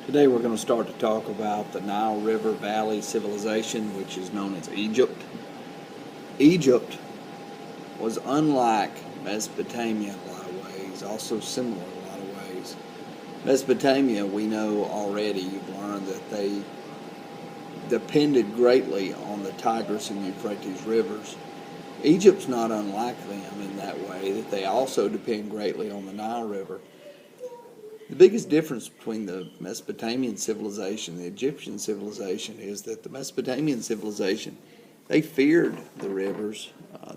Today we're going to start to talk about the Nile River Valley civilization, which is known as Egypt. Egypt was unlike Mesopotamia in a lot of ways, also similar in a lot of ways. Mesopotamia, we know already, you've learned that they depended greatly on the Tigris and Euphrates rivers. Egypt's not unlike them in that way, that they also depend greatly on the Nile River. The biggest difference between the Mesopotamian civilization and the Egyptian civilization is that the Mesopotamian civilization, they feared the rivers.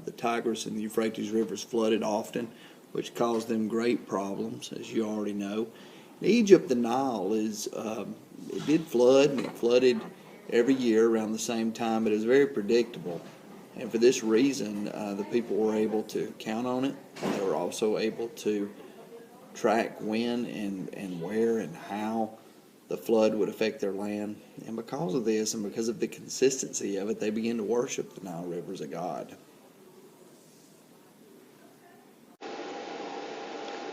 The Tigris and the Euphrates rivers flooded often, which caused them great problems, as you already know. In Egypt, the Nile it did flood, and it flooded every year around the same time, but it was very predictable. And for this reason, the people were able to count on it. They were also able to track when and where and how the flood would affect their land. And because of this and because of the consistency of it, they began to worship the Nile River as a god.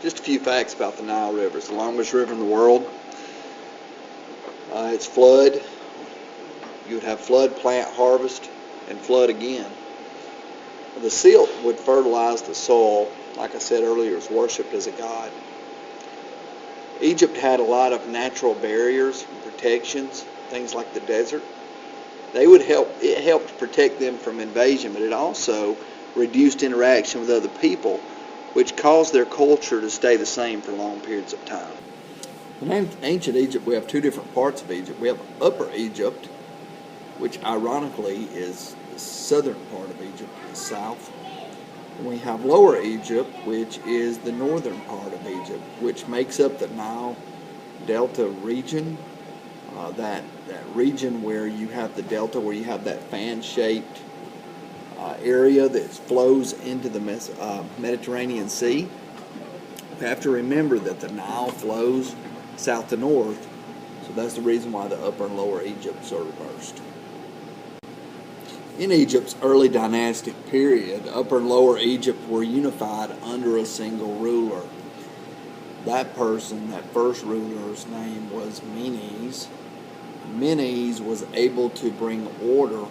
Just a few facts about the Nile River. It's the longest river in the world. It's flood. You would have flood, plant, harvest, and flood again. The silt would fertilize the soil. Like I said earlier, it was worshipped as a god. Egypt had a lot of natural barriers and protections, things like the desert. It helped protect them from invasion, but it also reduced interaction with other people, which caused their culture to stay the same for long periods of time. In ancient Egypt, we have two different parts of Egypt. We have Upper Egypt, which ironically is the southern part of Egypt, the south. And we have Lower Egypt, which is the northern part of Egypt, which makes up the Nile Delta region. That region where you have the delta, where you have that fan-shaped area that flows into the Mediterranean Sea. You have to remember that the Nile flows south to north, so that's the reason why the Upper and Lower Egypts are reversed. In Egypt's early dynastic period, Upper and Lower Egypt were unified under a single ruler. That first ruler's name was Menes. Menes was able to bring order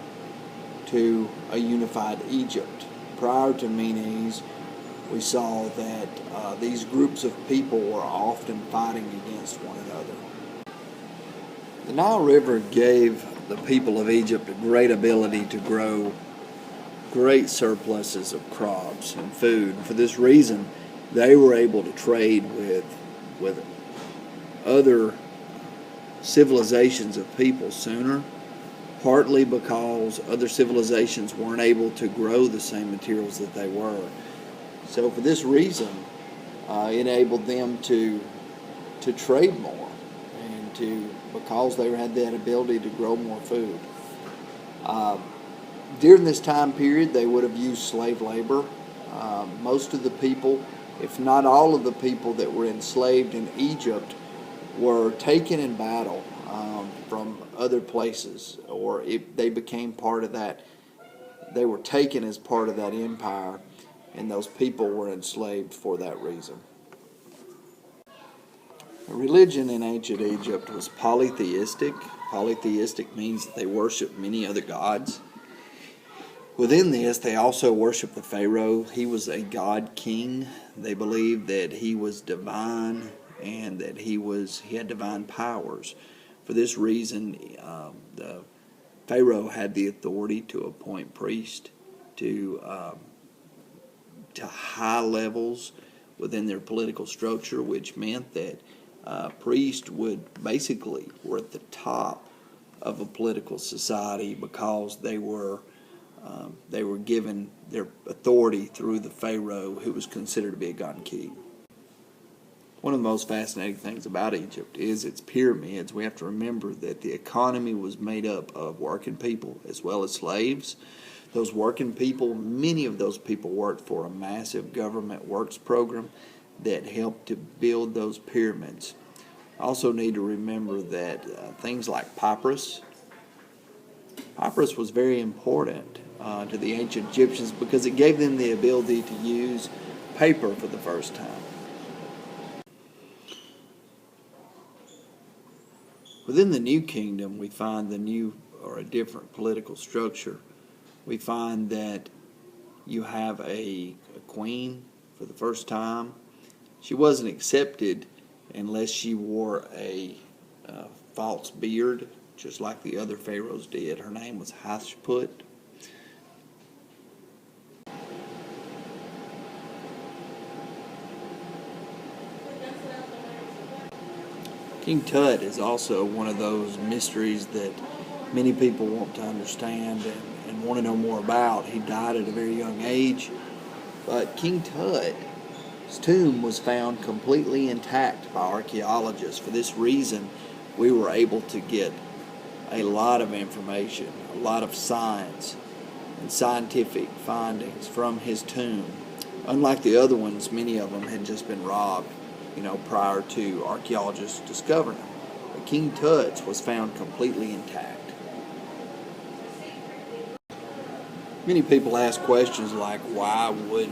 to a unified Egypt. Prior to Menes, we saw that these groups of people were often fighting against one another. The Nile River gave the people of Egypt a great ability to grow great surpluses of crops and food. For this reason, they were able to trade with other civilizations of people sooner, partly because other civilizations weren't able to grow the same materials that they were. So for this reason, it enabled them to trade more, and because they had that ability to grow more food. During this time period, they would have used slave labor. Most of the people, if not all of the people that were enslaved in Egypt, were taken in battle from other places, or if they became part of that, they were taken as part of that empire, and those people were enslaved for that reason. Religion in ancient Egypt was polytheistic. Polytheistic means that they worshiped many other gods. Within this, they also worshiped the Pharaoh. He was a god king. They believed that he was divine and that he had divine powers. For this reason, the Pharaoh had the authority to appoint priests to high levels within their political structure, which meant that priests were at the top of a political society because they were given their authority through the Pharaoh, who was considered to be a god king. One of the most fascinating things about Egypt is its pyramids. We have to remember that the economy was made up of working people as well as slaves. Those working people, many of those people worked for a massive government works program that helped to build those pyramids. Also need to remember that things like papyrus was very important to the ancient Egyptians because it gave them the ability to use paper for the first time. Within the New Kingdom, we find a different political structure. We find that you have a queen for the first time. She wasn't accepted unless she wore a false beard, just like the other pharaohs did. Her name was Hatshepsut. King Tut is also one of those mysteries that many people want to understand and want to know more about. He died at a very young age, but King Tut's tomb was found completely intact by archaeologists. For this reason, we were able to get a lot of information, a lot of science and scientific findings from his tomb. Unlike the other ones, many of them had just been robbed, prior to archaeologists discovering them. But King Tut's was found completely intact. Many people ask questions like, why would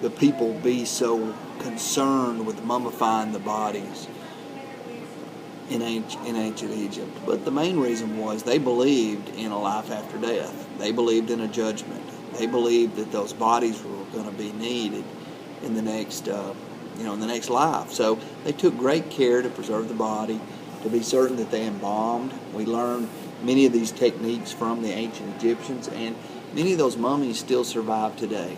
the people be so concerned with mummifying the bodies in ancient Egypt? But the main reason was they believed in a life after death. They believed in a judgment. They believed that those bodies were going to be needed in the next in the next life. So they took great care to preserve the body, to be certain that they embalmed. We learned many of these techniques from the ancient Egyptians, and many of those mummies still survive today.